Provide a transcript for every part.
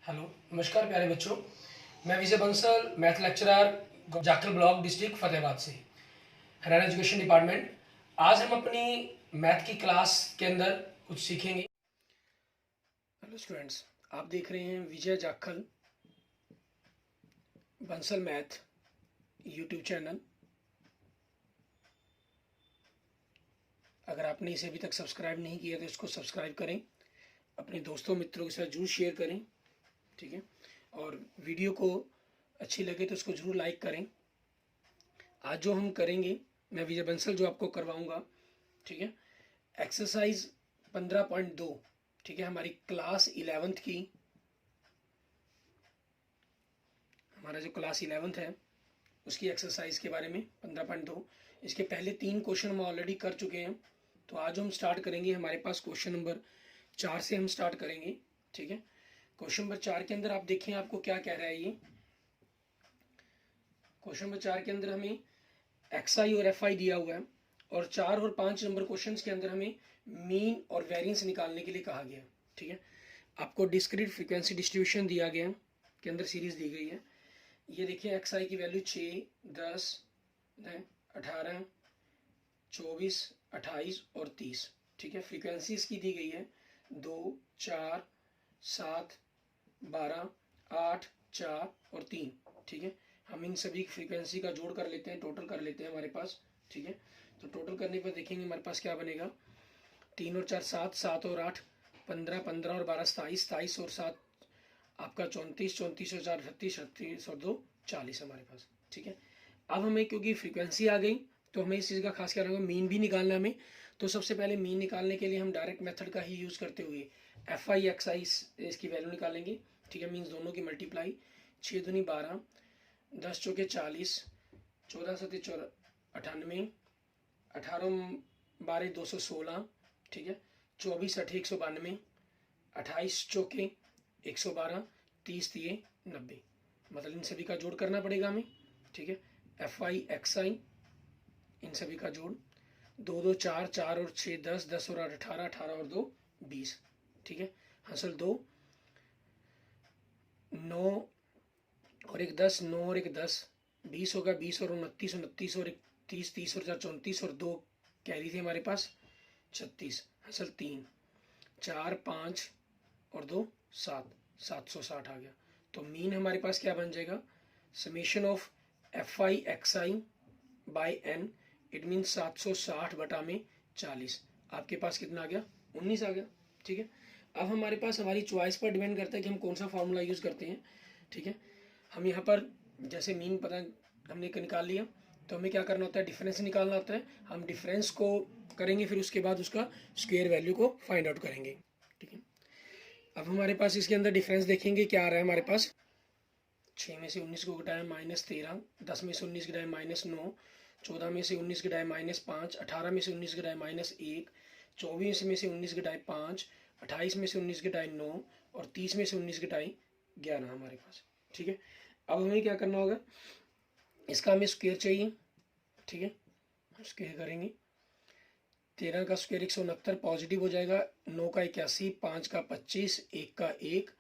Hello, नमस्कार प्यारे बच्चों। मैं Vijay Bansal, math lecturer, Jakhal block, district Fatehabad से, हरियाणा एजुकेशन डिपार्टमेंट। आज हम अपनी मैथ की क्लास के अंदर कुछ सीखेंगे। हेलो स्टूडेंट्स, आप देख रहे हैं Vijay Jakhal Bansal math YouTube channel. अगर आपने इसे अभी तक सब्सक्राइब नहीं किया तो इसको सब्सक्राइब करें, अपने दोस्तों मित्रों के साथ जरूर शेयर करें, ठीक है। और वीडियो को अच्छी लगे तो इसको जरूर लाइक करें। आज जो हम करेंगे, मैं विजय बंसल जो आपको करवाऊंगा, ठीक है, एक्सरसाइज 15.2, ठीक है, हमारी क्लास 11th की, हमारा जो क्लास 11th है उसकी एक्सरसाइज के बारे में 15.2। इसके पहले 3 क्वेश्चन हम ऑलरेडी कर चुके हैं। तो आज हम स्टार्ट करेंगे, हमारे पास क्वेश्चन नंबर 4 से हम स्टार्ट करेंगे, ठीक है। क्वेश्चन नंबर 4 के अंदर आप देखें आपको क्या कह रहा है। ये क्वेश्चन नंबर 4 के अंदर हमें एक्सआई और एफआई दिया हुआ है, और 4 और 5 नंबर क्वेश्चन के अंदर हमें मीन और वेरिएंस निकालने के लिए कहा गया, ठीक है। आपको डिस्क्रीट फ्रीक्वेंसी डिस्ट्रीब्यूशन दिया गया के अंदर सीरीज दी गई है। ये देखिए एक्सआई की वैल्यू 6, 10, 18, 24, 28 और 30, ठीक है। फ्रीक्वेंसी इसकी दी गई है 2, 4, 7, 12, 8, 4 और 3, ठीक है। हम इन सभी फ्रीक्वेंसी का जोड़ कर लेते हैं, टोटल कर लेते हैं हमारे पास, ठीक है। तो टोटल करने पर देखेंगे हमारे पास क्या बनेगा। 3 और 4 7, 7 और 8 15, 15 और 12 27, 27 और 7 आपका 34, 34 और 4 36, 36 और 2 40 हमारे पास, ठीक है। अब हमें क्योंकि फ्रीक्वेंसी आ गई तो हमें इस चीज़ का खास क्या रहेगा, मीन भी निकालना है हमें। तो सबसे पहले मीन निकालने के लिए हम डायरेक्ट मेथड का ही यूज़ करते हुए एफ आई एक्स आई इसकी वैल्यू निकालेंगे, ठीक है। मीन्स दोनों की मल्टीप्लाई, 6 दूनी 12, 10 चौके 40, 14 सत्ते 98, 18 12 216, ठीक है। 24 8 192, 28 चौके 112, 30 दिए 90। मतलब इन सभी का जोड़ करना पड़ेगा हमें, ठीक है। एफ आई एक्स आई, इन सभी का जोड़ 2 2 4, 4 और 6 10, 10 और 8 18, 18 और 2 20, ठीक है। हासिल 2 9 और 1 10, 9 और 1 10, 20 होगा, 20 और 29 29 और 1 30, 30 और 4 34 और 2 कैरी थे हमारे पास 36। हासिल 3 4 5 और 2 7, 760 आ गया। तो मीन हमारे पास क्या बन जाएगा, summation of F I X I by N, it mean 760 बटा में 40। आपके पास कितना आ गया, 19 आ गया, ठीक है। अब हमारे पास हमारी चॉइस पर डिपेंड करता है कि हम कौन सा फार्मूला यूज़ करते हैं, ठीक है। हम यहाँ पर जैसे मीन पता हमने निकाल लिया, तो हमें क्या करना होता है, डिफरेंस निकालना होता है। हम डिफरेंस को करेंगे, फिर उसके बाद उसका स्क्वायर वैल्यू को फाइंड आउट करेंगे, ठीक है। अब हमारे पास इसके अंदर डिफरेंस देखेंगे क्या आ रहा है हमारे पास। 6 में से 19 को घटाया -13, 10 में से 19 घटाया -9, 14 में से 19 घटाया -5, 18 में से 19 घटाया -1, 24 में से 19 घटाए 5, 28 में से 19 घटाए 9 और 30 में से 19 घटाए 11 हमारे पास, ठीक है। अब हमें क्या करना होगा, इसका हमें स्क्वायर चाहिए, ठीक है। स्क्वायर करेंगे, 13 का स्क्वायर 169 पॉजिटिव हो जाएगा, 9 का 81, 5 का 25, 1 का 1,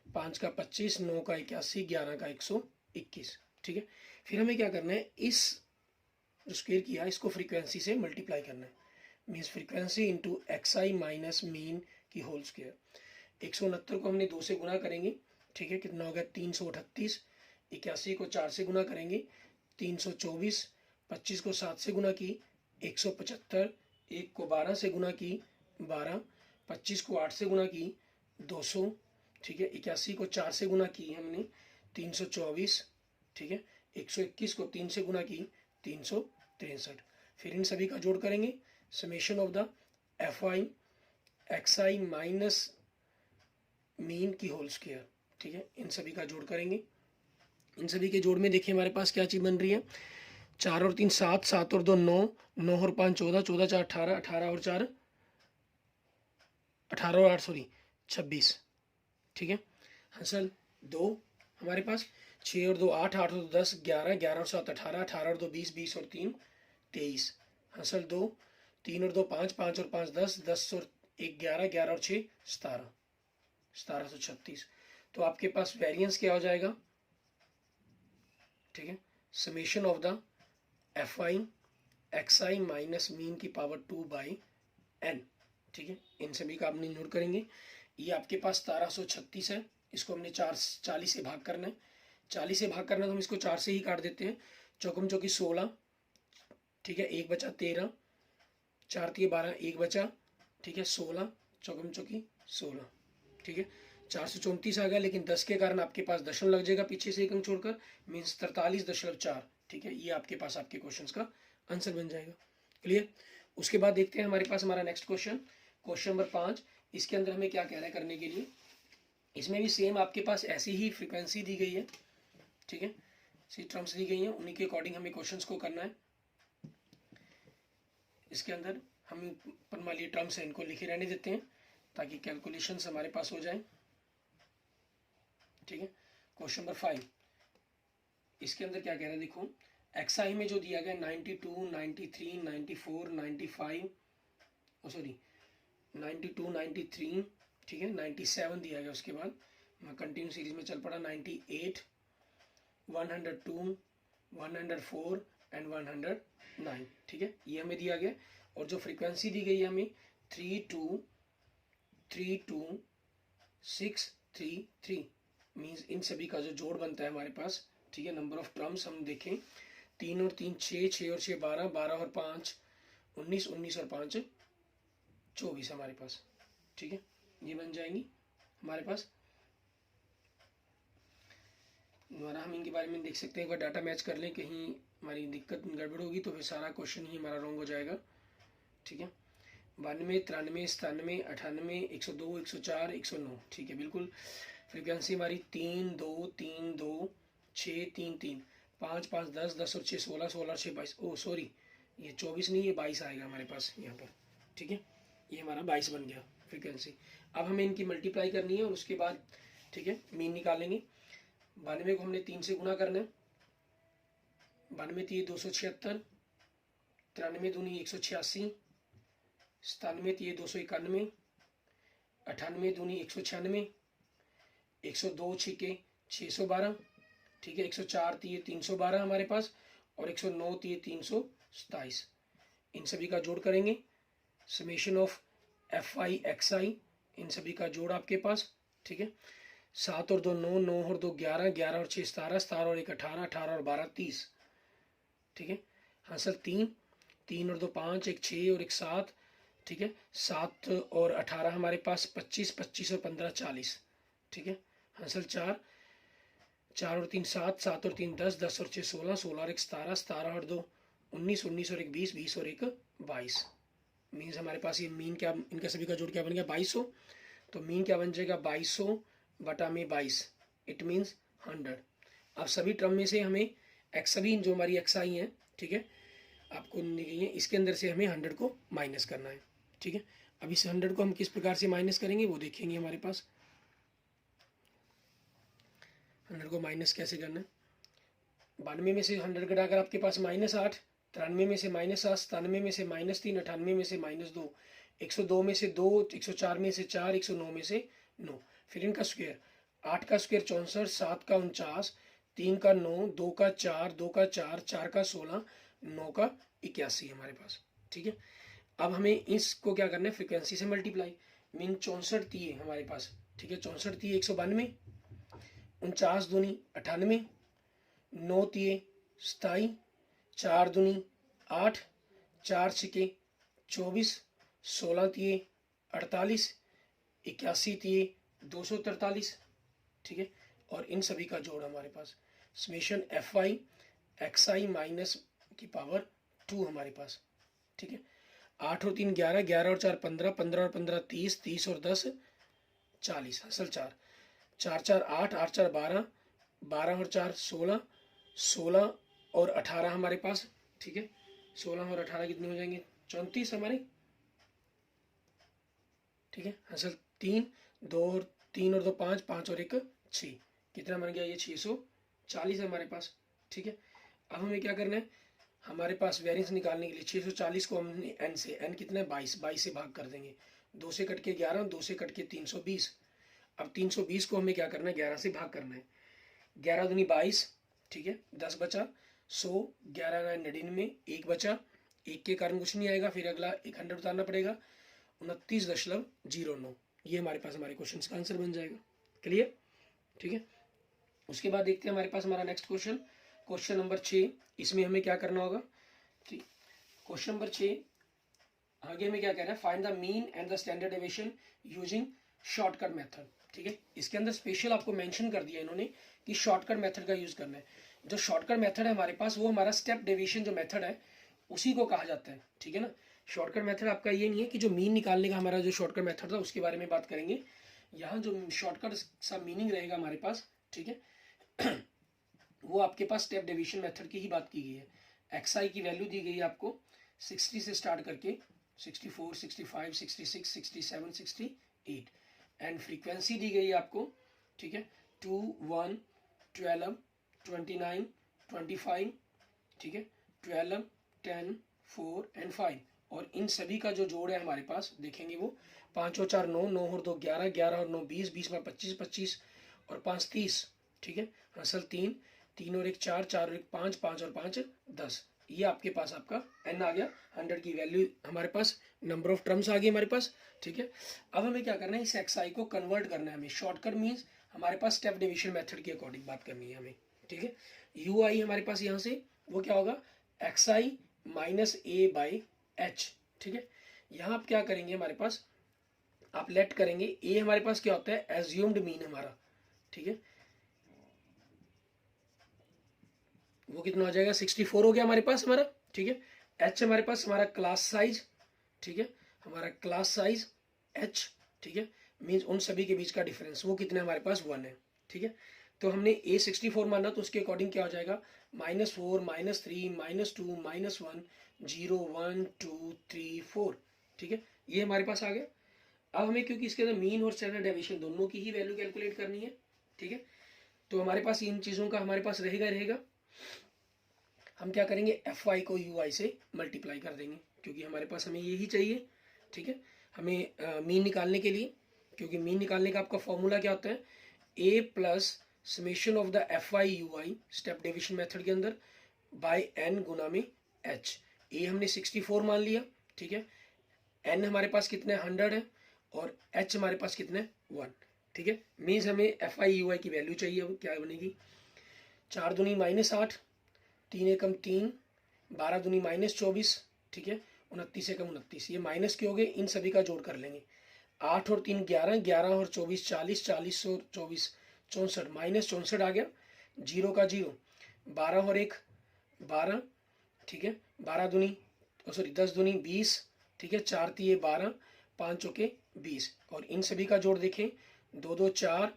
5 का 25, 9 का 81, 11 का 121, ठीक है। फिर हमें क्या करना है, इस जो स्क्वायर किया इसको फ्रीक्वेंसी से मल्टीप्लाई करना है। Means frequency into x I minus mean की होल स्क्वायर। 169 को हमने 2 से गुना करेंगे, ठीक है। कितना हो गया, 338। 81 को 4 से गुना करेंगे 324, 25 को 7 से गुना की 175, 1 को 12 से गुना की 12, 25 को 8 से गुना की 200, ठीक है। 81 को 4 से गुना की हमने 324, ठीक है। 121 को 3 से गुना की 363। फिर इन सभी का जोड़ करेंगे, summation of the F I X I minus mean की होल स्क्वायर, ठीक है। इन सभी का जोड़ करेंगे। इन सभी के जोड़ में देखिए हमारे पास क्या चीज़ बन रही है, 4 और 3 7, 7 और 2 9, 9 और 5 14, 14 4 18, 18 और 4 18 और 8 सॉरी 26, ठीक है। हासिल 2 हमारे पास, 6 और 2 8, 8 और 2 10, 11, 11 और 7 18, 18 और 2 20, 20 और 3 23। हासिल 2, 3 और 2 5, 5 और 5 10, 10 और 1 11, 11 और 6 17, 1736। तो आपके पास वेरिएंस क्या हो जाएगा, ठीक है, summation of the F I X I minus mean की पावर 2/n, ठीक है। इन सभी का आपने नोट करेंगे। ये आपके पास 1736 है, इसको हमने 40 से भाग करना है। 40 से भाग करना है तो हम इसको 4 से ही काट देते हैं। चौकम चौकी 16, ठीक है, 1 बचा 13, 4 तिये 12, 1 बचा, ठीक है, 16, चौकम चौकी 16, ठीक है, 434 आ गया। लेकिन 10 के कारण आपके पास दशमलव लग जाएगा पीछे से एक अंक छोड़कर, मीन्स 43.4, ठीक है। ये आपके पास आपके क्वेश्चन का आंसर बन जाएगा। क्लियर। उसके बाद देखते हैं हमारे पास हमारा नेक्स्ट क्वेश्चन, क्वेश्चन नंबर 5। इसके अंदर हमें क्या कह रहा है करने के लिए, इसमें भी सेम आपके पास ऐसी ही फ्रीक्वेंसी दी गई है, ठीक है, सी टर्म्स दी गई हैं, उन्हीं के अकॉर्डिंग हमें क्वेश्चंस को करना है। इसके अंदर हम अपन वाली टर्म्स हैं इनको लिखे रहने देते हैं ताकि कैलकुलेशंस हमारे पास हो जाए, ठीक है। क्वेश्चन नंबर 5, इसके अंदर क्या कह रहा है देखो, एक्स आई में जो दिया गया 92, 93, 94, 95, सॉरी 92, 93, ठीक है, 97 दिया गया। उसके बाद मैं कंटिन्यू सीरीज में चल पड़ा, 98, 102, 104 एंड 109, ठीक है, ये हमें दिया गया। और जो फ्रीक्वेंसी दी गई है हमें 3232633, मीन्स इन सभी का जो जोड़ बनता है हमारे पास, ठीक है। नंबर ऑफ टर्म्स हम देखें, 3 और 3 6, 6 और 6 12, 12 और 5 19, 19 और 5 24 हमारे पास, ठीक है, ये बन जाएंगी हमारे पास। दोबारा हम इनके बारे में देख सकते हैं, एक बार डाटा मैच कर लें, कहीं हमारी दिक्कत गड़बड़ होगी तो फिर सारा क्वेश्चन ही हमारा रॉन्ग हो जाएगा, ठीक है। 92, 93, 97, 98, 102, 104, 109, ठीक है, बिल्कुल। फ्रीक्वेंसी हमारी 3 2 3 2 6 3 3 5 5 10 10 और 6 16 16 6 22, ओ सॉरी ये 24 नहीं, ये 22 आएगा हमारे पास यहाँ पर, ठीक है, ये हमारा 22 बन गया फ्रीक्वेंसी। अब हमें इनकी मल्टीप्लाई करनी है और उसके बाद, ठीक है, मीन निकालेंगे। 92 को हमने 3 से गुना करना है, 92 3 276, 93 दूनी 186, 97 3 291, 98 दूनी 196, 102 छिके 612, ठीक है, 104 3 312 हमारे पास, और 109 3 327। इन सभी का जोड़ करेंगे, summation of F I X I, इन सभी का जोड़ आपके पास, ठीक है। 7 और 2 9, 9 और 2 11, 11 और 6 17, 17 और 1 18, 18 और 12 30, ठीक है। हासिल 3, 3 और 2 5, 1 6 और 1 7, ठीक है, 7 और 18 हमारे पास 25, 25 और 15 40, ठीक है। हासिल 4, 4 और 3 7, 7 और 3 10, 10 और 6 16, 16 और 1 17, 17 और 2 19, 19 और 1 20, 20 और 1 22, मीन्स हमारे पास ये मीन क्या, इनका सभी का जोड़ क्या बन गया 2200। तो मीन क्या बन जाएगा 2200 बटा में 22, इट मीन्स 100। अब सभी टर्म में से हमें एक्स, सभी जो हमारी एक्स आई हैं, ठीक है, आपको निकली है, इसके अंदर से हमें 100 को माइनस करना है, ठीक है। अब इस 100 को हम किस प्रकार से माइनस करेंगे वो देखेंगे। हमारे पास 100 को माइनस कैसे करना है, 92 में से 100 घटाकर आपके पास -8, 93 में से -7, 97 में से -3, 98 में से -2, 102 में से 2, 104 में से 4, 109 में से 9। फिर इनका स्क्वायर, 8 का स्क्वायर 64, 7 का 49, 3 का 9, 2 का 4, 2 का 4, 4 का 16, 9 का 81 हमारे पास, ठीक है। अब हमें इसको क्या करना है, फ्रिक्वेंसी से मल्टीप्लाई, मीन 64 दिए हमारे पास, ठीक है, 64 दिए 192, 49 दूनी 98, 9 तिये 27, 4 दूनी 8, 4 छिके 24, 16 तिये 48, 81 तिये 243, ठीक है। और इन सभी का जोड़ हमारे पास summation F I X I minus की पावर 2 हमारे पास, ठीक है। 8 और 3 11, 11 और 4 15, 15 और 15 30, 30 और 10 40, असल 4, 4 4 8, 8 4 12, 12 और 4 16, 16 और 18 हमारे पास, ठीक है। 16 और 18 कितने हो जाएंगे 34 हमारे, ठीक है। असल 3 2 और 3 और 2 5, 5 और 1 6, कितना बन गया ये 640 है हमारे पास, ठीक है। अब हमें क्या करना है, हमारे पास वेरिएंस निकालने के लिए 640 को हमने n से, n कितना है 22, 22 से भाग कर देंगे, 2 से कट के 11, 2 से कट के 320। अब 320 को हमें क्या करना है, 11 से भाग करना है। 11 दूनी 22, ठीक है, 10 बचा, 100, 11 99, 1 बचा, 1 के कारण कुछ नहीं आएगा, फिर अगला 100 उतारना पड़ेगा, 29.09। ये हमारे पास हमारे क्वेश्चन का आंसर बन जाएगा। क्लियर, ठीक है। उसके बाद देखते हैं हमारे पास हमारा नेक्स्ट क्वेश्चन, क्वेश्चन नंबर 6। इसमें हमें क्या करना होगा, ठीक, क्वेश्चन नंबर 6 आगे में क्या कह रहा है, find the mean and the standard deviation using shortcut method. ठीक है, इसके अंदर स्पेशल आपको मेंशन कर दिया इन्होंने कि शॉर्टकट मेथड का यूज करना है। जो शॉर्टकट मेथड है हमारे पास, वो हमारा स्टेप डेविएशन जो मेथड है उसी को कहा जाता है। ठीक है ना, शॉर्टकट मेथड आपका ये नहीं है कि जो मीन निकालने का हमारा जो शॉर्टकट मेथड था उसके बारे में बात करेंगे। यहाँ जो शॉर्टकट सा मीनिंग रहेगा हमारे पास, ठीक है, वो आपके पास स्टेप डेविएशन मेथड की ही बात की गई है। एक्स की वैल्यू दी गई है आपको 60 से स्टार्ट करके 64, 65, 66, 67, 68 एंड फ्रीक्वेंसी दी गई है आपको, ठीक है, 2, 1, 12, 29, 25, ठीक है, 12, 10, 4 एंड 5। और इन सभी का जो जोड़ है हमारे पास देखेंगे वो 5 और 4 9, 9 और 2 11, 11 और 9 20, 20 में 25, 25 और 5 30, ठीक है, असल 3, 3 और 1 4, 4 और 1 5, 5 और 5 10। ये आपके पास आपका एन आ गया, 100 की वैल्यू हमारे पास, नंबर ऑफ टर्म्स आ गई हमारे पास। ठीक है, अब हमें क्या करना है, इस एक्स आई को कन्वर्ट करना है हमें। शॉर्टकट मीन्स हमारे पास स्टेप डिविजन मेथड के अकॉर्डिंग बात करनी है हमें। ठीक है, यू आई हमारे पास यहाँ से वो क्या होगा, x I minus A by H. ठीक है, यहाँ आप क्या करेंगे, हमारे पास आप लेट करेंगे, ए हमारे पास क्या होता है, एज्यूम्ड मीन हमारा। ठीक है, वो कितना हो जाएगा, 64 हो गया हमारे पास हमारा। ठीक है, एच हमारे पास हमारा क्लास साइज, ठीक है, हमारा क्लास साइज एच, ठीक है, मीन्स उन सभी के बीच का डिफरेंस वो कितना हमारे पास 1 है। ठीक है, तो हमने ए 64 माना तो उसके अकॉर्डिंग क्या हो जाएगा, -4, -3, -2, -1, 0, 1, 2, 3, 4। ठीक है, ये हमारे पास आ गया। अब हमें क्योंकि इसके अंदर मीन और स्टैंडर्ड डेविएशन दोनों की ही वैल्यू कैलकुलेट करनी है। ठीक है, तो हमारे पास इन चीज़ों का हमारे पास रहेगा। हम क्या करेंगे, एफ वाई को यू आई से मल्टीप्लाई कर देंगे, क्योंकि हमारे पास हमें यही चाहिए। ठीक है, हमें मीन निकालने के लिए, क्योंकि मीन निकालने का आपका फॉर्मूला क्या होता है, A plus summation of the F I U I step division method के अंदर बाय एन गुना में एच। ए हमने 64 मान लिया, ठीक है, एन हमारे पास कितने 100 है और एच हमारे पास कितने 1। ठीक है, मीन्स हमें एफ आई यू आई की वैल्यू चाहिए। अब क्या बनेगी, 4 दूनी -8, 3 एकम 3, 12 दूनी -24, ठीक है, 29 एकम 29। ये माइनस के हो गए, इन सभी का जोड़ कर लेंगे। 8 और 3 11, 11 और 24 40, 40 और 24 64, -64 आ गया, 0 का 0, 12 और 1 12, ठीक है, 12 दूनी सॉरी 10 दूनी 20, ठीक है, 4 तिये 12, 5 चौके 20। और इन सभी का जोड़ देखें, 2 2 4,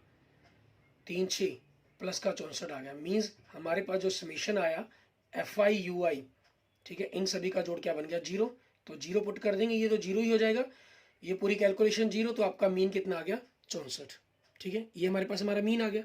3 6 प्लस का 64 आ गया। मीन्स हमारे पास जो समीशन आया एफ आई यू आई, ठीक है, इन सभी का जोड़ क्या बन गया 0। तो 0 पुट कर देंगे, ये तो 0 ही हो जाएगा, ये पूरी कैलकुलेशन 0, तो आपका मीन कितना आ गया 64। ठीक है, ये हमारे पास हमारा मीन आ गया।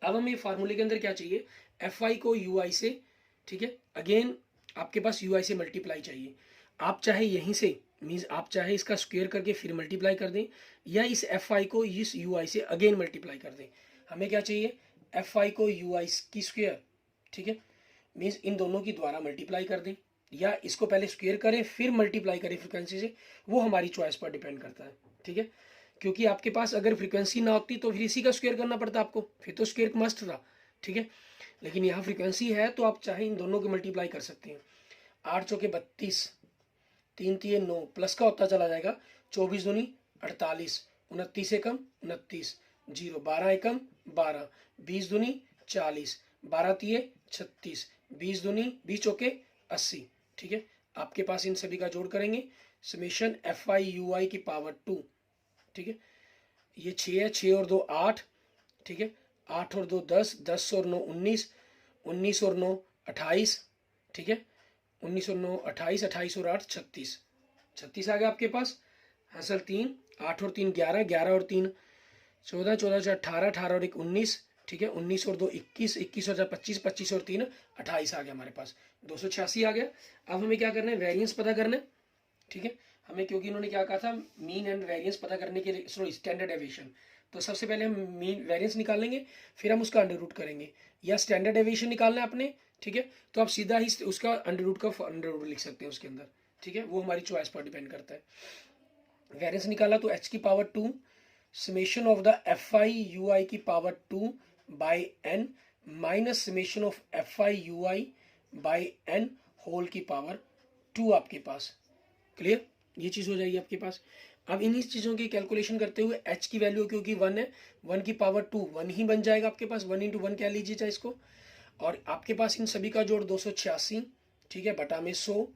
अब हमें फार्मूले के अंदर क्या चाहिए, एफ आई को यू आई से, ठीक है, अगेन आपके पास यू आई से मल्टीप्लाई चाहिए। आप चाहे यहीं से, मीन्स आप चाहे इसका स्क्वायर करके फिर मल्टीप्लाई कर दें, या इस एफ आई को इस यू आई से अगेन मल्टीप्लाई कर दें। हमें क्या चाहिए, एफ आई को यू आई की स्क्वायर, ठीक है, मीन्स इन दोनों की द्वारा मल्टीप्लाई कर दें, या इसको पहले स्क्वायर करें फिर मल्टीप्लाई करें फ्रिक्वेंसी से, वो हमारी चॉइस पर डिपेंड करता है। ठीक है, क्योंकि आपके पास अगर फ्रिक्वेंसी ना होती तो फिर इसी का स्क्वायर करना पड़ता आपको, फिर तो स्क्वायर मस्ट था। ठीक है, लेकिन यहाँ फ्रिक्वेंसी है तो आप चाहे इन दोनों को मल्टीप्लाई कर सकते हैं। 8 चौके 32, 3 तिये 9 प्लस का होता चला जाएगा, 24 दूनी 48, 29 एकम 29, 0 12 एकम 12, 20 दूनी 40, 12 तिये 36, 20 दूनी 20 चौके 80। ठीक है, आपके पास इन सभी का जोड़ करेंगे, summation F I U I की पावर 2। ठीक है, ये 6 है, 6 और 2 8, ठीक है, 8 और 2 10, 10 और 9 19, 19 और 9 28, ठीक है, 19 और 9 28, 28 और 8 36, 36 आ गया आपके पास। हासिल 3, 8 और 3 11, 11 और 3 14, 14 से 18, 18 और 1 19, ठीक है, 19 और 2 21, 21 और 4 25, 25 और 3 28 आ गया हमारे पास, 286 आ गया। अब हमें क्या करना है, वेरिएंस पता करना है। ठीक है, हमें, क्योंकि इन्होंने क्या कहा था, मीन एंड वेरिएंस पता करने के लिए, सॉरी स्टैंडर्ड डेविएशन। तो सबसे पहले हम मीन वेरिएंस निकाल लेंगे, फिर हम उसका अंडर रूट करेंगे, या स्टैंडर्ड डेविएशन निकालना है आपने, ठीक है, तो आप सीधा ही उसका अंडर रूट का अंडर रूट लिख सकते हैं उसके अंदर, ठीक है, वो हमारी चॉइस पर डिपेंड करता है। वेरिएंस निकाला तो h की power 2 summation of the F I U I की power 2 by N minus summation of F I U I by N whole की पावर 2 आपके पास। क्लियर, ये चीज हो जाएगी आपके पास। अब इन्हीं चीजों की कैलकुलेशन करते हुए h की वैल्यू क्योंकि 1 है, 1 की पावर 2 1 ही बन जाएगा आपके पास, 1 इंटू 1 कह लीजिए चाहे इसको, और आपके पास इन सभी का जोड़ 286, ठीक है, बटा में 100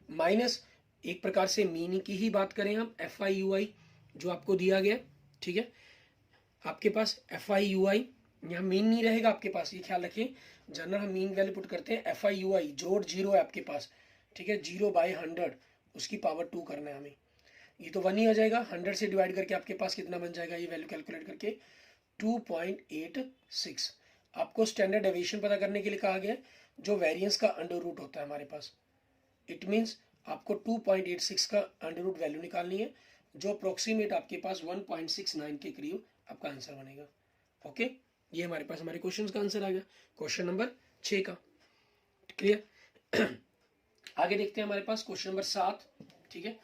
माइनस एक प्रकार से मीन की ही बात करें हम, एफ आई यू आई जो आपको दिया गया, ठीक है, आपके पास एफ आई यू आई, यहाँ मीन नहीं रहेगा आपके पास, ये ख्याल रखिए, जनरल हम मीन वैल्यू पुट करते हैं, एफ आई यू आई जोड़ 0 है आपके पास, ठीक है, 0/100 उसकी पावर 2 करना है हमें, ये तो 1 ही आ जाएगा, 100 से डिवाइड करके आपके पास कितना बन जाएगा, ये वैल्यू कैलकुलेट करके 2.86। आपको स्टैंडर्ड डेविएशन पता करने के लिए कहा गया जो वेरिएंस का अंडर रूट होता है हमारे पास, इट मीन्स आपको 2.86 का अंडर रूट वैल्यू निकालनी है, जो अप्रोक्सीमेट आपके पास 1.69 के करीब आपका आंसर बनेगा। ओके, ये हमारे पास हमारे क्वेश्चन का आंसर आ गया, क्वेश्चन नंबर 6 का। क्लियर, आगे देखते हैं हमारे पास क्वेश्चन नंबर 7, ठीक है,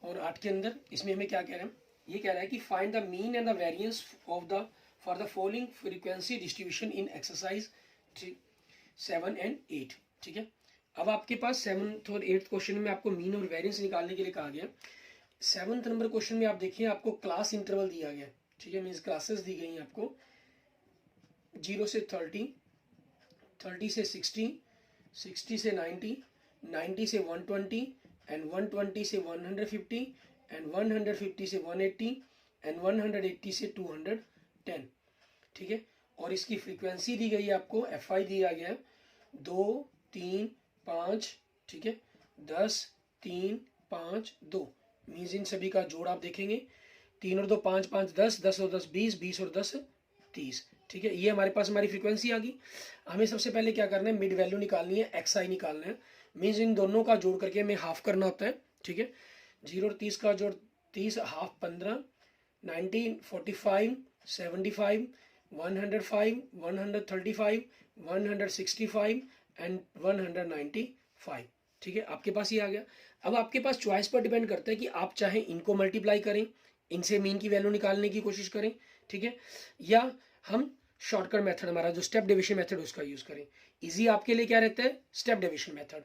और 8 के अंदर इसमें हमें क्या कह रहे हैं, ये कह रहा है कि find the mean and the variance of the for the following frequency distribution in exercise 7 and 8, ठीक है। अब आपके पास 7th और 8th क्वेश्चन में आपको मीन और वेरिएंस निकालने के लिए कहा गया। 7th नंबर क्वेश्चन में आप देखिए आपको क्लास इंटरवल दिया गया, ठीक है, मीन्स क्लासेस दी गई हैं आपको 0 से 30, 30 से 60, 60 से 90, 90 से 120 एंड 120 से 150 एंड 150 से 180 एंड 180 से 210, ठीक है, और इसकी फ्रीक्वेंसी दी गई है आपको, एफ आई दिया गया है 2 3 5, ठीक है, 10 3 5 2, मीन्स इन सभी का जोड़ आप देखेंगे, 3 और 2 5 5 10, 10 और 10 20, 20 और 10 30, ठीक है, ये हमारे पास हमारी फ्रीक्वेंसी आ गई। हमें सबसे पहले क्या करना है, मिड वैल्यू निकालनी है, एक्स आई निकालना है, मीन्स इन दोनों का जोड़ करके हमें हाफ करना होता है, ठीक है, 0 और 30 का जोड़ 30, हाफ 15, 19 45 75 105 135 165 एंड 195, ठीक है, आपके पास ये आ गया। अब आपके पास चॉइस पर डिपेंड करता है कि आप चाहे इनको मल्टीप्लाई करें, इनसे मीन की वैल्यू निकालने की कोशिश करें, ठीक है, या हम शॉर्टकट मेथड हमारा जो स्टेप डिविजन मेथड उसका यूज करें। इजी आपके लिए क्या रहता है, step division method,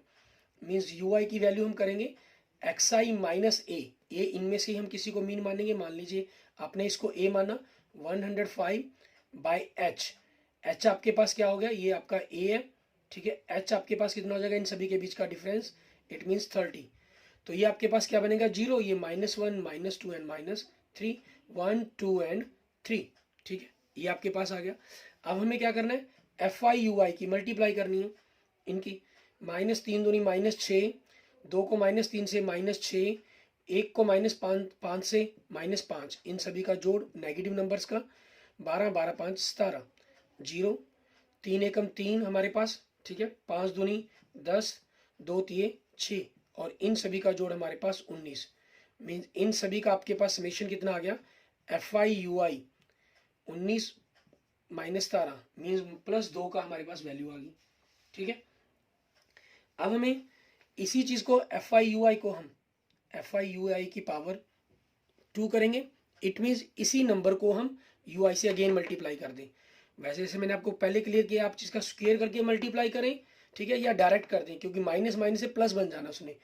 means U I की वैल्यू हम करेंगे एक्स आई माइनस ए, इनमें से हम किसी को मीन मानेंगे, मान लीजिए आपने इसको ए माना, 105 बाई एच, एच आपके पास क्या हो गया, ये आपका ए है, ठीक है, एच आपके पास कितना हो जाएगा इन सभी के बीच का डिफरेंस, इट मीन्स 30, तो ये आपके पास क्या बनेगा 0, ये -1 -2 एंड -3, 1 2 एंड 3, ठीक है, ये आपके पास आ गया। अब हमें क्या करना है, एफ आई यू आई की मल्टीप्लाई करनी है इनकी, -3 दूनी -6, 2 को -3 से -6, 1 को -5 से -5, इन सभी का जोड़ नेगेटिव नंबर्स का 12 12 5 17, 0 3 एकम 3 हमारे पास, ठीक है, 5 दूनी 10, 2 तिये 6, और इन सभी का जोड़ हमारे पास 19, मीन्स इन सभी का आपके पास समेशन कितना आ गया, F I U I 19 -17 means +2 का हमारे पास वैल्यू आ गई, ठीक है। अब हमें इसी चीज को एफ आई यू आई को हम एफ आई यू आई की पावर 2 करेंगे, इट मीन्स इसी नंबर को हम यू आई से अगेन मल्टीप्लाई कर दें। वैसे जैसे मैंने आपको पहले क्लियर किया, आप चीज का स्क्वायर करके मल्टीप्लाई करें, ठीक है, या डायरेक्ट कर दें, क्योंकि माइनस माइनस से प्लस बन जाना उसने,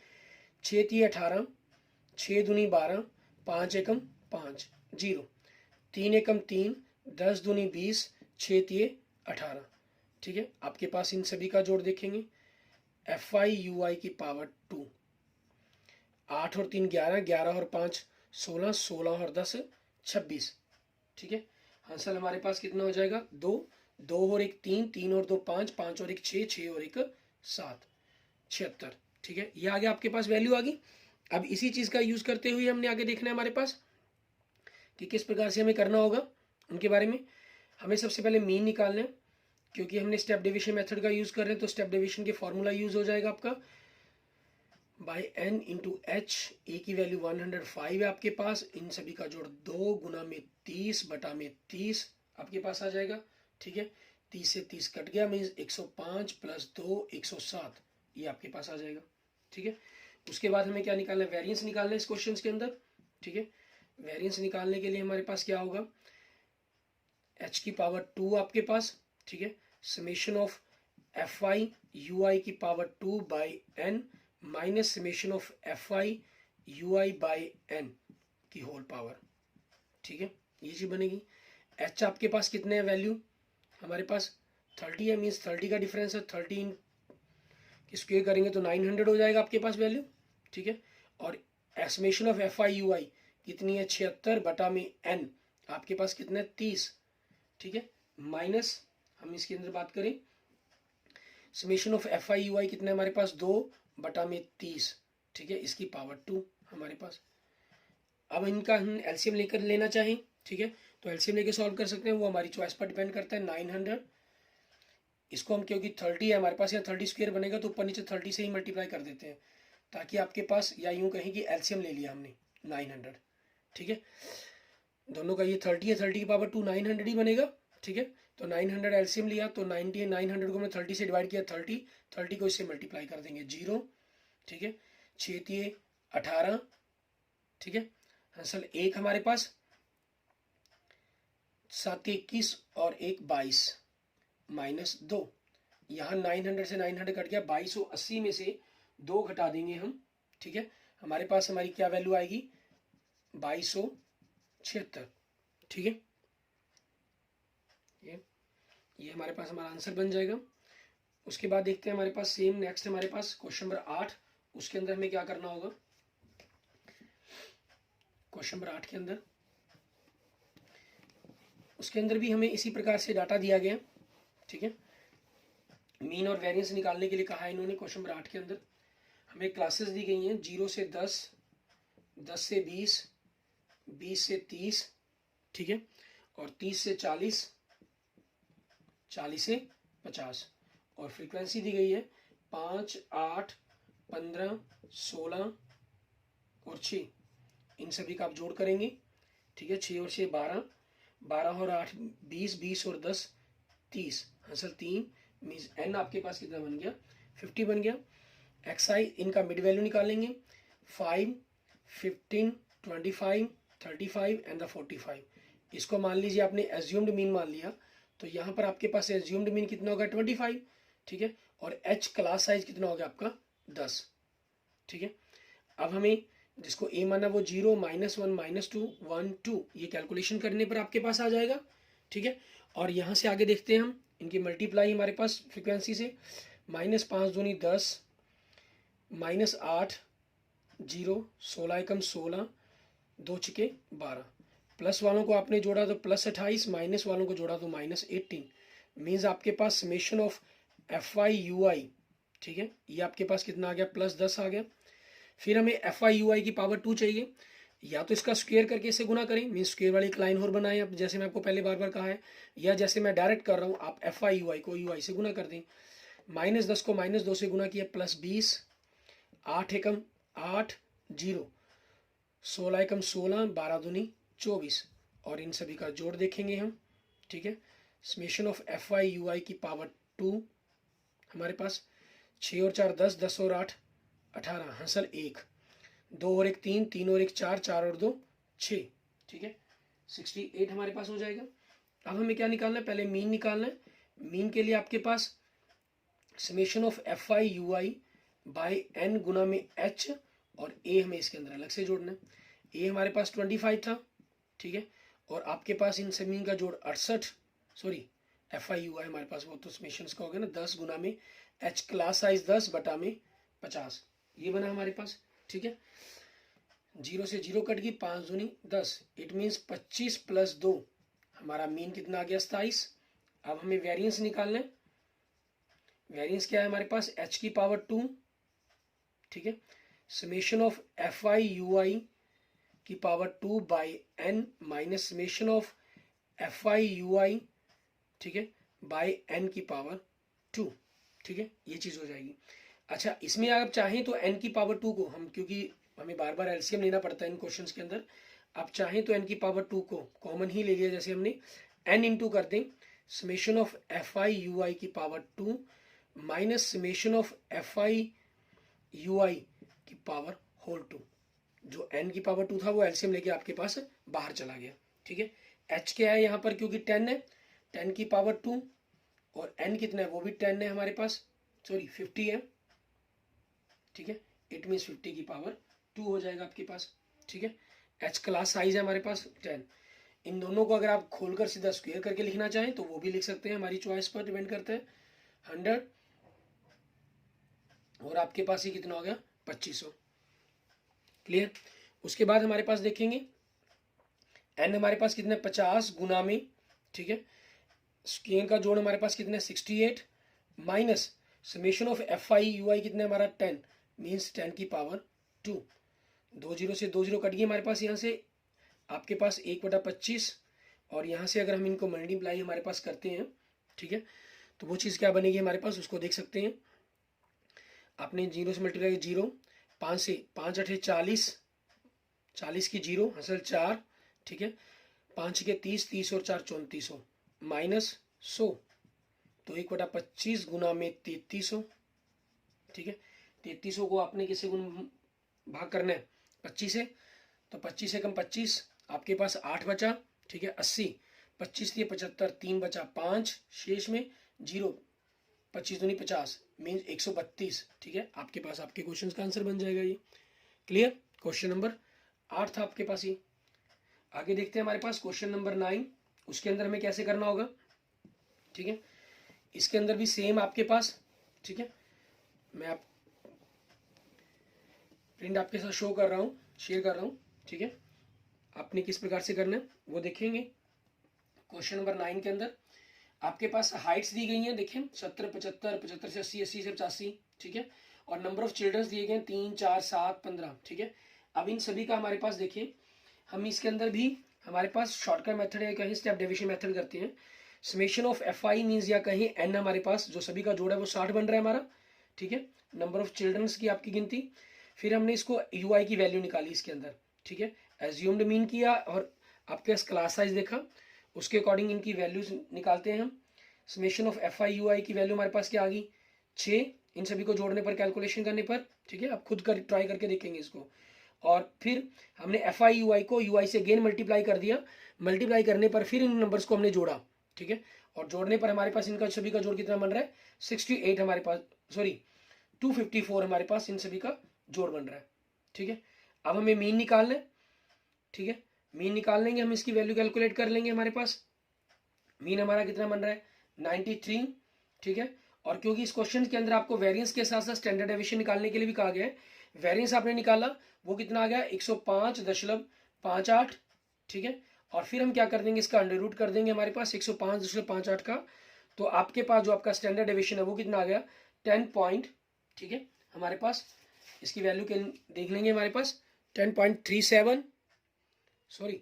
6 3 18, 6 दूनी 12, 5 एकम 5, 0 3 एकम 3, 10 दूनी 20, 6 तिये 18, ठीक है, आपके पास इन सभी का जोड़ देखेंगे, एफ आई यू आई की पावर 2, 8 और 3 11, 11 और 5 16, 16 और 10 26, ठीक है, आंसर हमारे पास कितना हो जाएगा 2, 2 और 1 3, 3 और 2 5, 5 और 1 6, 6 और 1 7, 76, ठीक है, ये आगे आपके पास वैल्यू आ गई। अब इसी चीज का यूज करते हुए हमने आगे देखना है हमारे पास कि किस प्रकार से हमें करना होगा उनके बारे में। हमें सबसे पहले मीन निकालना है, क्योंकि हमने स्टेप डिविजन मेथड का यूज कर रहे हैं, तो स्टेप डिविजन के फॉर्मूला यूज हो जाएगा आपका बाई एन इंटू एच, ए की वैल्यू 105 है आपके पास, इन सभी का जोड़ 2 गुना में 30 बटा में 30 आपके पास आ जाएगा। ठीक है, 30 से 30 कट गया, मीन्स 105 प्लस 2 107, ये आपके पास आ जाएगा। ठीक है, उसके बाद हमें क्या निकालना है, वेरिएंस निकालना है इस क्वेश्चन के अंदर। ठीक है, वेरिएंस निकालने के लिए हमारे पास क्या होगा, h की पावर 2 आपके पास। ठीक है, summation of F I U I की power 2 by N minus summation of F I U I by N की होल पावर। ठीक है, ये चीज बनेगी। h आपके पास कितने हैं वैल्यू, हमारे पास 30 है, मीन्स 30 का डिफरेंस है, 30 की स्क्वायर करेंगे तो 900 हो जाएगा आपके पास वैल्यू। ठीक है, और summation of F I U I कितनी है, 76 बटा में n आपके पास कितना है, 30। ठीक है, माइनस हम इसके अंदर बात करें, summation of F I U I कितना है हमारे पास, 2 बटा में 30। ठीक है, इसकी पावर 2 हमारे पास। अब इनका हम एलसीएम लेकर लेना चाहें, ठीक है, तो एलसीएम लेके सॉल्व कर सकते हैं, वो हमारी चॉइस पर डिपेंड करता है। 900 इसको हम, क्योंकि 30 है हमारे पास, यहाँ 30 स्क्वायर बनेगा तो ऊपर नीचे 30 से ही मल्टीप्लाई कर देते हैं, ताकि आपके पास, या यूं कहें कि एलसीएम ले लिया हमने 900। ठीक है, दोनों का ये 30 है, 30 की पावर 2 900 ही बनेगा। ठीक है, तो 900 एलसीएम लिया तो 90 900 को हमने 30 से डिवाइड किया, 30 को इससे मल्टीप्लाई कर देंगे, 0। ठीक है, 6 18। ठीक है, असल 1 हमारे पास, 7 21 और 1 22 माइनस 2। यहाँ 900 से 900 कट गया, 2280 में से 2 घटा देंगे हम। ठीक है, हमारे पास हमारी क्या वैल्यू आएगी, 2276। ठीक है, ये हमारे पास हमारा आंसर बन जाएगा। उसके बाद देखते हैं हमारे पास सेम नेक्स्ट हमारे पास क्वेश्चन नंबर 8, उसके अंदर हमें क्या करना होगा। क्वेश्चन नंबर 8 के अंदर, उसके अंदर भी हमें इसी प्रकार से डाटा दिया गया। ठीक है, मीन और वेरिएंस निकालने के लिए कहा है इन्होंने। क्वेश्चन नंबर 8 के अंदर हमें क्लासेस दी गई हैं, 0 से 10, 10 से 20, 20 से 30, ठीक है, और 30 से 40, 40 से 50, और फ्रीक्वेंसी दी गई है 5, 8, 15, 16 और 6। इन सभी का आप जोड़ करेंगे। ठीक है, 6 और 6 12, 12 और 8 20, 20 और 10 30, हासिल 3, मीन्स एन आपके पास कितना बन गया, 50 बन गया। एक्स आई इनका मिड वैल्यू निकालेंगे, 5, 15, 25, 35 एंड द 45। इसको मान लीजिए आपने एज्यूम्ड मीन मान लिया, तो यहाँ पर आपके पास एज्यूम्ड मीन कितना होगा, 25। ठीक है, और एच क्लास साइज कितना हो गया आपका, 10। ठीक है, अब हमें जिसको ए माना वो 0, -1, -2, 1, 2, ये कैलकुलेशन करने पर आपके पास आ जाएगा। ठीक है, और यहाँ से आगे देखते हैं हम इनकी मल्टीप्लाई हमारे पास फ्रीक्वेंसी से, -5 दूनी 10, -8 0, 16 एकम 16, 2 छिके 12, प्लस वालों को आपने जोड़ा तो +28, माइनस वालों को जोड़ा तो -18, मीन्स आपके पास summation of F I U I, ठीक है, ये आपके पास कितना आ गया, +10 आ गया। फिर हमें एफ आई यू आई की पावर 2 चाहिए, या तो इसका स्क्वायर करके इसे गुना करें, मीन स्क्वायर वाली एक लाइन और बनाएं आप, जैसे मैं आपको पहले बार बार कहा है, या जैसे मैं डायरेक्ट कर रहा हूँ, आप एफ आई यू आई को यू आई से गुना कर दें। -10 को -2 से गुना किया, +20, 8 एकम 8, 0, 16 एकम 16, 12 दूनी 24, और इन सभी का जोड़ देखेंगे हम। ठीक है, summation of F I U I की पावर 2 हमारे पास, 6 और 4 10, 10 और 8 18, हासिल 1, 2 और 1 3, 3 और 1 4, 4 और 2 6। ठीक है, 68 हमारे पास हो जाएगा। अब हमें क्या निकालना है, पहले मीन निकालना है। मीन के लिए आपके पास summation of F I U I by N गुना में एच, और ए हमें इसके अंदर अलग से जोड़ना है। ए हमारे पास 25 था, ठीक है, और आपके पास इन सभी का जोड़ 68, सॉरी एफ आई यू आई हमारे पास वो तो समेशन का हो गया ना, 10 गुना में एच क्लास साइज 10 बटा में 50, ये बना हमारे पास। ठीक है, 0 से 0 कट गई, 5 दूनी 10, इट मीन्स 25 + 2, हमारा मीन कितना आ गया, 27। अब हमें वेरिएंस निकालना है। वेरिएंस क्या है हमारे पास, h की पावर 2, ठीक है, summation of F I U I की power 2 by N minus summation of F I U I, ठीक है, बाई एन की पावर 2। ठीक है, ये चीज हो जाएगी। अच्छा, इसमें आप चाहें तो n की पावर 2 को हम, क्योंकि हमें बार बार एलसीएम लेना पड़ता है इन क्वेश्चंस के अंदर, आप चाहें तो n की पावर 2 को कॉमन ही ले लिया, जैसे हमने n इंटू कर दें summation of F I U I की power 2 minus summation of F I U I की पावर होल 2। जो n की पावर 2 था वो एलसीएम लेके आपके पास बाहर चला गया। ठीक है, h क्या है यहाँ पर, क्योंकि 10 है, 10 की पावर 2 और n कितना है वो भी 10 है हमारे पास, सॉरी 50 है। ठीक है, इट मीन्स 50 की पावर 2 हो जाएगा आपके पास। ठीक है, h क्लास साइज है हमारे पास 10। इन दोनों को अगर आप खोलकर सीधा स्क्वायर करके लिखना चाहें तो वो भी लिख सकते हैं, हमारी चॉइस पर डिपेंड करता है। 100 और आपके पास ये कितना हो गया 2500। क्लियर। उसके बाद हमारे पास देखेंगे n हमारे पास कितना 50 गुना में, ठीक है, स्केन का जोड़ हमारे पास कितना 68 minus summation of F I U I कितना हमारा 10 मीन्स 10 की पावर 2। 2 0 से 2 0 कट गई हमारे पास, यहाँ से आपके पास 1/25 और यहाँ से अगर हम इनको मल्टीप्लाई हमारे पास करते हैं, ठीक है, तो वो चीज़ क्या बनेगी हमारे पास उसको देख सकते हैं। आपने 0 से मल्टीप्लाई 0, 5 से 5 8 40, 40 की 0 हासिल 4, ठीक है, 5 के 30, 30 और 4 3400 माइनस 100, तो 1/25 गुना में 3300। ठीक है, 3300 को आपने किसे गुण भाग करना है 25 से, तो 25 से कम 25 आपके पास 8 बचा। ठीक है, 80, 25 दिए 75, 3 बचा 5, शेष में 0, 25 दूनी 50 मीन्स 132। ठीक है, आपके पास आपके क्वेश्चन का आंसर बन जाएगा ये। क्लियर। क्वेश्चन नंबर 8 था आपके पास ये। आगे देखते हैं हमारे पास क्वेश्चन नंबर 9, उसके अंदर हमें कैसे करना होगा। ठीक है, इसके अंदर भी सेम आपके पास, ठीक है, मैं आप प्रिंट आपके साथ शो कर रहा हूँ, शेयर कर रहा हूँ। ठीक है, आपने किस प्रकार से करना है वो देखेंगे। क्वेश्चन नंबर 9 के अंदर आपके पास हाइट्स दी गई हैं, देखें 70, 75, 75 से 80, 80 से 85। ठीक है, और नंबर ऑफ चिल्ड्रंस दिए गए 3, 4, 7, 15। ठीक है, अब इन सभी का हमारे पास देखिए, हम इसके अंदर भी हमारे पास शॉर्टकट मेथड है, कहीं स्टेप डेविएशन मेथड करते हैं। Summation of F I means या कहीं एन हमारे पास जो सभी का जोड़ है वो 60 बन रहा है हमारा। ठीक है, नंबर ऑफ चिल्ड्रंस की आपकी गिनती, फिर हमने इसको यू आई की वैल्यू निकाली इसके अंदर। ठीक है, एज्यूम्ड मीन किया और आपके पास क्लास साइज देखा, उसके अकॉर्डिंग इनकी वैल्यूज निकालते हैं हम। Summation of F I U I की वैल्यू हमारे पास क्या आ गई 6, इन सभी को जोड़ने पर कैलकुलेशन करने पर। ठीक है, आप खुद कर ट्राई करके देखेंगे इसको। और फिर हमने एफ आई यू आई को यू आई से अगेन मल्टीप्लाई कर दिया, मल्टीप्लाई करने पर फिर इन नंबर्स को हमने जोड़ा। ठीक है, और जोड़ने पर हमारे पास इनका सभी का जोड़ कितना बन रहा है 68 हमारे पास, सॉरी 254 हमारे पास इन सभी का जोड़ बन रहा है। ठीक है, अब हमें मीन निकालना है। ठीक है, मीन निकाल लेंगे हम, इसकी वैल्यू कैलकुलेट कर लेंगे। हमारे पास मीन हमारा कितना बन रहा है 93। ठीक है, और क्योंकि इस क्वेश्चन के अंदर आपको वेरिएंस के साथ साथ स्टैंडर्ड डेविएशन निकालने के लिए भी कहा गया है, वेरिएंस आपने निकाला वो कितना आ गया 105.58। ठीक है, और फिर हम क्या कर देंगे इसका अंडर रूट कर देंगे हमारे पास 105.58 का, तो आपके पास जो आपका स्टैंडर्ड डेविएशन है वो कितना आ गया 10 पॉइंट। ठीक है, हमारे पास इसकी वैल्यू के देख लेंगे, हमारे पास 10.37, सॉरी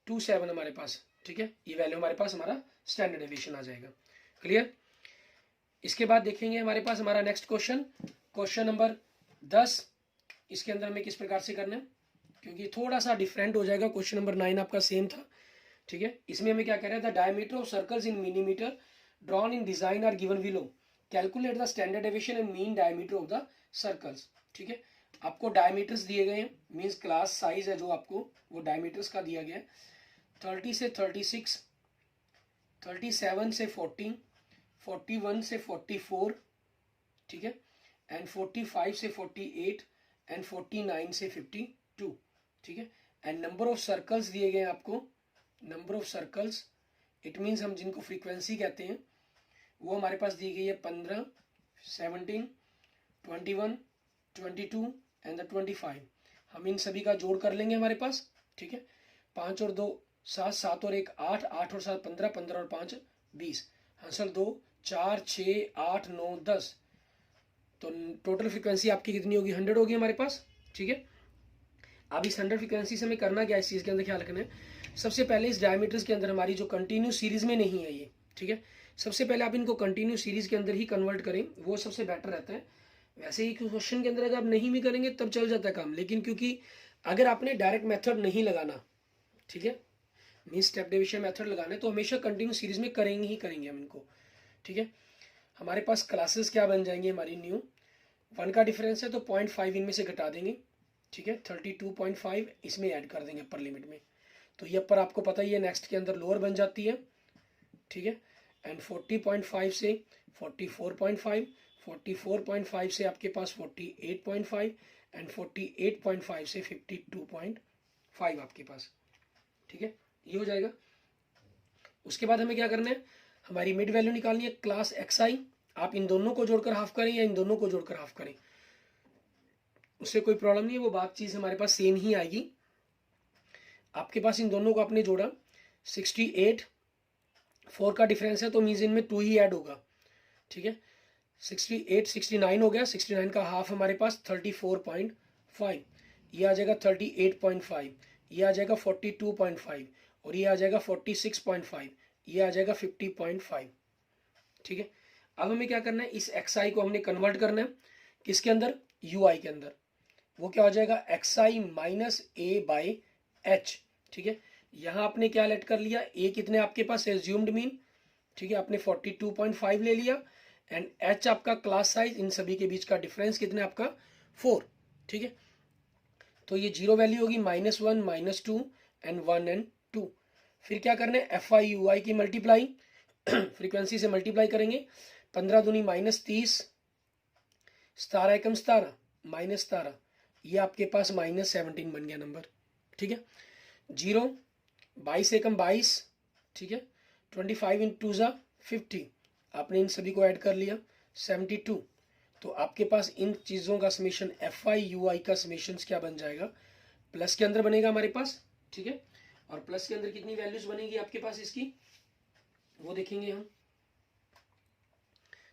27 हमारे पास। ठीक है, ये वैल्यू हमारे पास हमारा स्टैंडर्ड डेविएशन आ जाएगा। क्लियर। इसके बाद देखेंगे हमारे पास हमारा नेक्स्ट क्वेश्चन, क्वेश्चन नंबर 10। इसके अंदर हमें किस प्रकार से करना है, क्योंकि थोड़ा सा डिफरेंट हो जाएगा। क्वेश्चन नंबर 9 आपका सेम था। ठीक है, इसमें हमें क्या कह रहा है, the diameter of circles in millimetre drawn in design are given below, calculate the standard deviation and mean diameter of the circles. ठीक है, आपको डायमीटर्स दिए गए हैं, मीन्स क्लास साइज है जो आपको वो डायमीटर्स का दिया गया है। 30 से 36, 37 से 40, 41 से 44, ठीक है, एंड 45 से 48 एंड 49 से 52। ठीक है, एंड नंबर ऑफ सर्कल्स दिए गए हैं आपको, number of circles it means हम जिनको फ्रीक्वेंसी कहते हैं वो हमारे पास दी गई है 15, 17, 21, 22 एंड 25। हम इन सभी का जोड़ कर लेंगे हमारे पास। ठीक है, 5 और 2 7, 7 और 1 8, 8 और 7 15, 15 और 5 20, हासिल 2 4 6 8 9 10, तो टोटल फ्रीक्वेंसी आपकी कितनी होगी 100 होगी हमारे पास। ठीक है, अब इस 100 फ्रीक्वेंसी से हमें करना क्या है, इस चीज़ के अंदर ख्याल रखना है। सबसे पहले इस डायमीटर्स के अंदर हमारी जो कंटिन्यू सीरीज में नहीं है ये, ठीक है, सबसे पहले आप इनको कंटिन्यू सीरीज के अंदर ही कन्वर्ट करें, वो सबसे बेटर रहता है। वैसे ही क्वेश्चन के अंदर अगर आप नहीं भी करेंगे तब चल जाता है काम, लेकिन क्योंकि अगर आपने डायरेक्ट मेथड नहीं लगाना, ठीक है, मीन स्टेप डिविजन मेथड लगाना है, तो हमेशा कंटिन्यू सीरीज में करेंगे ही करेंगे हम इनको, ठीक है। हमारे पास क्लासेस क्या बन जाएंगी हमारी न्यू, 1 का डिफरेंस है तो 0.5 इनमें से घटा देंगे, ठीक है, 32.5 इसमें ऐड कर देंगे अपर लिमिट में, तो ये अपर आपको पता ही है नेक्स्ट के अंदर लोअर बन जाती है, ठीक है। एंड 40.5 से 44.5, 44.5 से आपके पास 48.5 एंड 48.5 से 52.5 आपके पास, ठीक है, ये हो जाएगा। उसके बाद हमें क्या करना है, हमारी मिड वैल्यू निकालनी है क्लास एक्स आई, आप इन दोनों को जोड़कर हाफ करें या इन दोनों को जोड़कर हाफ करें, उससे कोई प्रॉब्लम नहीं है, वो बात चीज हमारे पास सेम ही आएगी। आपके पास इन दोनों को आपने जोड़ा, 68, 4 का डिफरेंस है तो मीन्स इनमें 2 ही ऐड होगा, ठीक है, 68 69 हो गया, 69 का हाफ हमारे पास 34.5, ये आ जाएगा 38.5, ये आ जाएगा 42.5 और ये आ जाएगा 46.5, ये आ जाएगा 50.5, ठीक है। अब हमें क्या करना है, इस एक्स आई को हमने कन्वर्ट करना है किसके अंदर, यू आई के अंदर, वो क्या हो जाएगा x I minus A by H, ठीक है। यहाँ आपने क्या लेट कर लिया, ए कितने आपके पास एज्यूम्ड मीन, ठीक है, आपने 42.5 ले लिया, एंड एच आपका क्लास साइज, इन सभी के बीच का डिफरेंस कितना आपका 4, ठीक है। तो ये जीरो वैल्यू होगी, -1 -2 एंड 1 एंड 2। फिर क्या करना है, एफ आई यू आई की मल्टीप्लाई फ्रीक्वेंसी से मल्टीप्लाई करेंगे, 15 दूनी -30, 17 एकम 17 -17, ये आपके पास -17 बन गया नंबर, ठीक है। 0, 22 एकम 22, ठीक है, 25 इन 2 ज़ा 50, आपने इन सभी को ऐड कर लिया 72, तो आपके पास इन चीज़ों का समेशन एफ आई यू आई का समेशन क्या बन जाएगा, प्लस के अंदर बनेगा हमारे पास, ठीक है। और प्लस के अंदर कितनी वैल्यूज बनेगी आपके पास इसकी, वो देखेंगे हम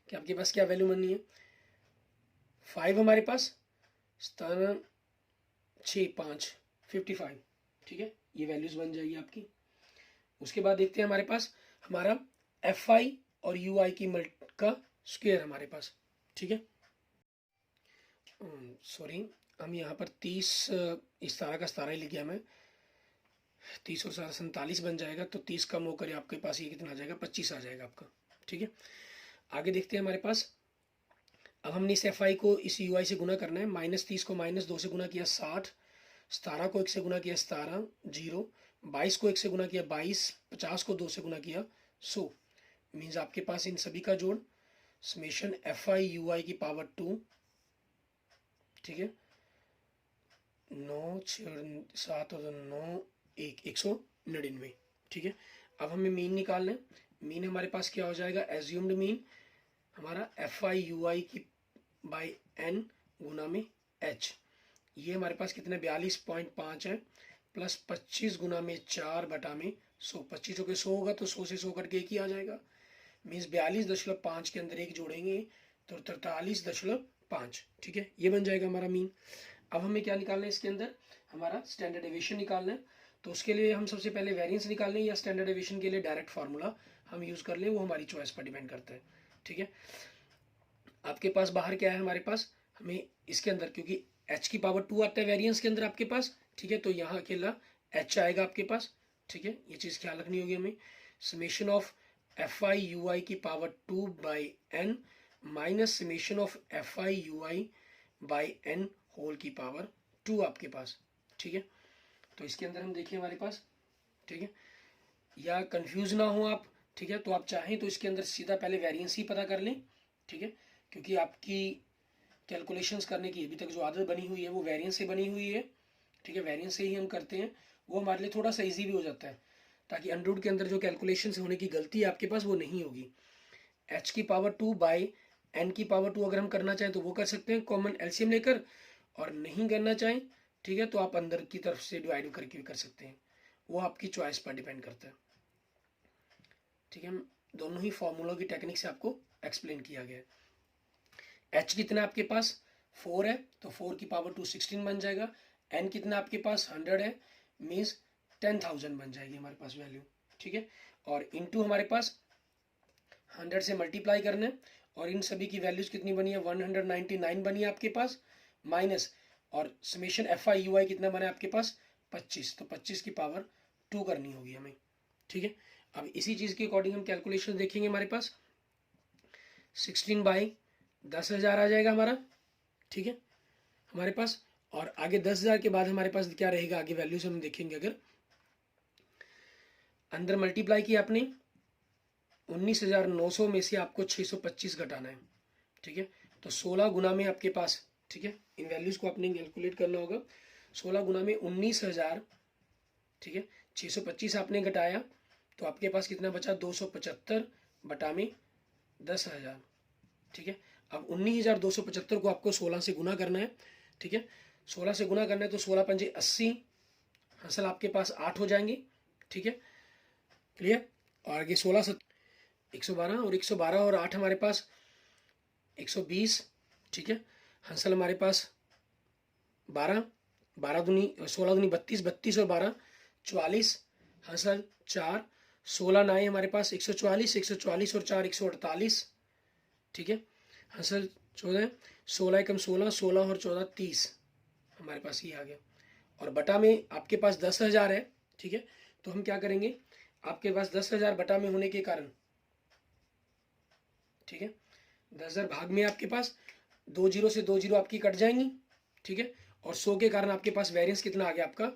कि आपके पास क्या वैल्यू बननी है। 5 हमारे पास 17 6 5 55, ठीक है, ये वैल्यूज बन जाएगी आपकी। उसके बाद देखते हैं हमारे पास हमारा एफ आई और यू आई की का स्क्वायर हमारे पास, ठीक है। सॉरी, हम यहाँ पर 30 इस तरह का 17 ही लिख गया मैं, 30 और 47 बन जाएगा, तो 30 कम होकर आपके पास ये कितना आ जाएगा, 25 आ जाएगा आपका, ठीक है। आगे देखते हैं हमारे पास, अब हमने इस एफ आई को इस यू आई से गुना करना है, -30 को -2 से गुना किया 60, 17 को 1 से गुना किया 17 0, 22 को 1 से गुना किया 22, 50 को 2 से गुना किया 100, मीन्स आपके पास इन सभी का जोड़ summation F I U I की पावर 2, ठीक है, 9 6 7 और 9 199, ठीक है। अब हमें मीन निकालना है, मीन हमारे पास क्या हो जाएगा, एज्यूम्ड मीन हमारा एफ आई यू आई की बाई एन गुना में एच, ये हमारे पास कितने 42.5 है, प्लस 25 गुना में 4 बटा में 100, 25 होकर 100 होगा तो 100 से 100 करके 1 ही आ जाएगा, मीन्स 42.5 के अंदर 1 जोड़ेंगे तो 43.5, ठीक है, ये बन जाएगा हमारा मीन। अब हमें क्या निकालना है इसके अंदर, हमारा स्टैंडर्ड डेविएशन निकालना है, तो उसके लिए हम सबसे पहले वेरिएंस निकाल लें या स्टैंडर्ड डेविएशन के लिए डायरेक्ट फार्मूला हम यूज़ कर लें, वो हमारी चॉइस पर डिपेंड करता है, ठीक है। आपके पास बाहर क्या है हमारे पास, हमें इसके अंदर क्योंकि h की पावर 2 आता है वेरिएंस के अंदर आपके पास, ठीक है, तो यहाँ अकेला h आएगा आपके पास, ठीक है, ये चीज़ ख्याल रखनी होगी हमें। Summation of F I U I की power 2 by N minus summation of F I U I by N whole की पावर 2 आपके पास, ठीक है। तो इसके अंदर हम देखिए हमारे पास, ठीक है, या कंफ्यूज ना हो आप, ठीक है, तो आप चाहें तो इसके अंदर सीधा पहले वेरिएंस ही पता कर लें, ठीक है, क्योंकि आपकी कैलकुलेशंस करने की अभी तक जो आदत बनी हुई है वो वेरिएंस से बनी हुई है, ठीक है, वेरिएंस से ही हम करते हैं, वो हमारे लिए थोड़ा सा ईजी भी हो जाता है, ताकि अंडररूट के अंदर जो कैलकुलेशंस होने की गलती है आपके पास वो नहीं होगी। h की पावर 2 बाई n की पावर 2 अगर हम करना चाहें तो वो कर सकते हैं कॉमन एलसीएम लेकर, और नहीं करना चाहें, ठीक है, तो आप अंदर की तरफ से डिवाइड करके भी कर सकते हैं, वो आपकी चॉइस पर डिपेंड करता है, ठीक है। दोनों ही फॉर्मूलों की टेक्निक से आपको एक्सप्लेन किया गया है। h कितना आपके पास 4 है, तो 4 की पावर 2 16 बन जाएगा, n कितना आपके पास 100 है, मीन्स 10,000 बन जाएगी हमारे पास वैल्यू, ठीक है, और इनटू हमारे पास 100 से मल्टीप्लाई करना है, और इन सभी की वैल्यूज कितनी बनी है 199 बनी है आपके पास, माइनस और summation F I U I कितना बना है आपके पास 25, तो 25 की पावर 2 करनी होगी हमें, ठीक है। अब इसी चीज़ के अकॉर्डिंग हम कैलकुलेशन देखेंगे, हमारे पास 16/10,000 आ जाएगा हमारा, ठीक है हमारे पास। और आगे 10,000 के बाद हमारे पास क्या रहेगा, आगे वैल्यूज हम देखेंगे। अगर अंदर मल्टीप्लाई किया आपने 19,900 में से आपको 625 घटाना है, ठीक है। तो 16 गुना में आपके पास, ठीक है, इन वैल्यूज को आपने कैलकुलेट करना होगा। 16 गुना में 19,000, ठीक है, 625 आपने घटाया तो आपके पास कितना बचा 275 बटा में 10,000, ठीक है। अब 19,275 को आपको 16 से गुना करना है, ठीक है। 16 से गुना करना है तो 16 पंजे 80, हासिल आपके पास 8 हो जाएंगे, ठीक है, क्लियर। और आगे 16 से 112 और 112 और 8 हमारे पास 120, ठीक है। हासिल हमारे पास 12, 12 दूनी 16 दूनी 32, 32 और 12 44, हासिल 4, 16 ना आए हमारे पास 144, 144 और 4 148, ठीक है। हासिल 14, 16 एकम 16, 16 और 14 30, हमारे पास ये आ गया। और बटा में आपके पास 10,000 है, ठीक है। तो हम क्या करेंगे, आपके पास 10,000 बटा में होने के कारण, ठीक है, 10,000 भाग में आपके पास 2 जीरो से 2 जीरो आपकी कट जाएंगी, ठीक है। और 100 के कारण आपके पास वेरिएंस कितना आ गया आपका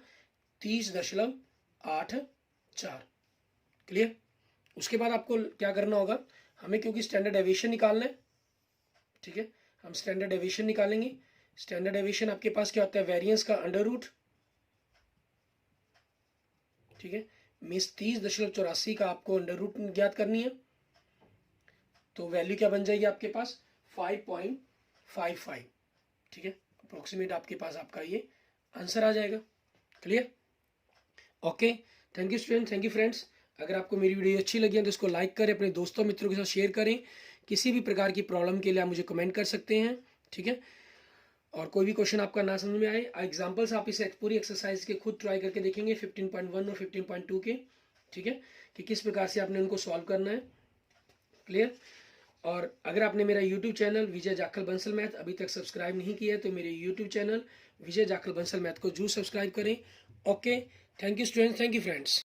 30.84, क्लियर। उसके बाद आपको क्या करना होगा, हमें क्योंकि स्टैंडर्ड डेविएशन निकालना है, ठीक है, हम स्टैंडर्ड डेविएशन निकालेंगे। स्टैंडर्ड डेविएशन आपके पास क्या होता है, वेरिएंस का अंडर रूट, ठीक है, मीन्स 30.84 का आपको अंडर रूट ज्ञात करनी है। तो वैल्यू क्या बन जाएगी आपके पास 5.55, ठीक है, अप्रोक्सीमेट आपके पास आपका ये आंसर आ जाएगा, clear. Okay, thank you student, thank you friends. अगर आपको मेरी वीडियो अच्छी लगी है तो इसको लाइक करें, अपने दोस्तों मित्रों के साथ शेयर करें। किसी भी प्रकार की प्रॉब्लम के लिए आप मुझे कमेंट कर सकते हैं, ठीक है। और कोई भी क्वेश्चन आपका ना समझ में आए, एग्जांपल्स आप इस पूरी एक्सरसाइज के खुद ट्राई करके देखेंगे 15.1 और 15.2 के, ठीक है, कि किस प्रकार से आपने उनको सॉल्व करना है, क्लियर। और अगर आपने मेरा यूट्यूब चैनल विजय जाखल बंसल मैथ अभी तक सब्सक्राइब नहीं किया है तो मेरे यूट्यूब चैनल विजय जाखल बंसल मैथ को जरूर सब्सक्राइब करें। Okay, thank you students, thank you friends.